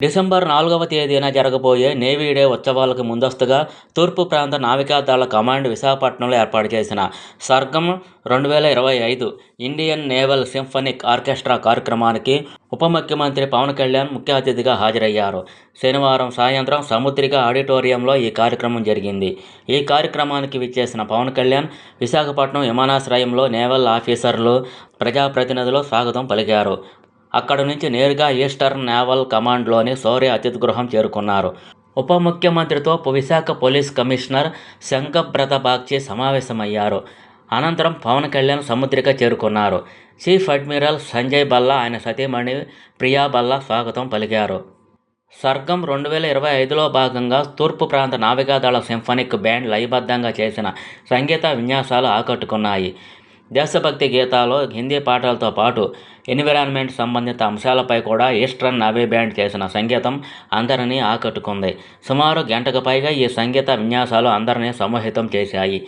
December 4వ తేదీన జరగబోయే నేవీ డే ఉత్సవాలకు ముందస్తుగా తూర్పు ప్రాంత నావికాదళ కమాండ్ విశాఖపట్నంలో ఏర్పాటు చేసిన సర్గం 2025 ఇండియన్ నేవల్ సింఫనిక్ ఆర్కెస్ట్రా కార్యక్రమానికి ఉప ముఖ్యమంత్రి పవన్ కళ్యాణ్ ముఖ్య అతిథిగా హాజరయ్యారు. శనివారం సాయంత్రం సముద్రిక ఆడిటోరియంలో ఈ కార్యక్రమం జరిగింది. ఈ కార్యక్రమానికి విచ్చేసిన పవన్ కళ్యాణ్ విశాఖపట్నం విమానాశ్రయంలో నేవల్ ఆఫీసర్లు, ప్రజాప్రతినిధులు స్వాగతం పలికారు. అక్కడి నుంచి నేరుగా ఈస్టర్న్ నేవల్ కమాండ్లోని శౌర్య అతిథి గృహం చేరుకున్నారు. ఉప ముఖ్యమంత్రితో విశాఖ పోలీస్ కమిషనర్ శంఖబ్రత బాగ్చి సమావేశమయ్యారు. అనంతరం పవన్ కళ్యాణ్ సముద్రిక చేరుకున్నారు. చీఫ్ అడ్మిరల్ సంజయ్ బల్లా, ఆయన సతీమణి ప్రియా బల్లా స్వాగతం పలికారు. సర్గం 2025లో భాగంగా తూర్పు ప్రాంత నావికాదళ సింఫనిక్ బ్యాండ్ లయబద్ధంగా చేసిన సంగీత విన్యాసాలు ఆకట్టుకున్నాయి. దేశభక్తి గీతాలు, హిందీ పాటలతో పాటు ఎన్విరాన్మెంట్ సంబంధిత అంశాలపై కూడా ఈస్టర్న్ నేవీ బ్యాండ్ చేసిన సంగీతం అందరినీ ఆకట్టుకుంది. సుమారు గంటకు పైగా ఈ సంగీత విన్యాసాలు అందరినీ సమ్మోహితం చేశాయి.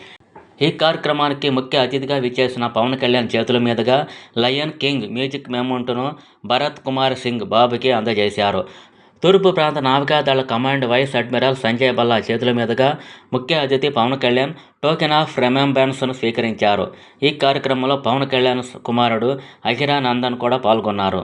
ఈ కార్యక్రమానికి ముఖ్య అతిథిగా విచ్చేసిన పవన్ కళ్యాణ్ చేతుల మీదుగా లయన్ కింగ్ మ్యూజిక్ మెమోంటును భరత్ కుమార్ సింగ్ బాబుకి అందజేశారు. తూర్పు ప్రాంత నావికాదళ command vice admiral Sanjay Balla చేతుల మీదుగా ముఖ్య అతిథి పవన్ కళ్యాణ్ టోకెన్ ఆఫ్ రిమెంబరెన్స్ను స్వీకరించారు. ఈ కార్యక్రమంలో పవన్ కళ్యాణ్ కుమారుడు అఖిరానందన్ కూడా పాల్గొన్నారు.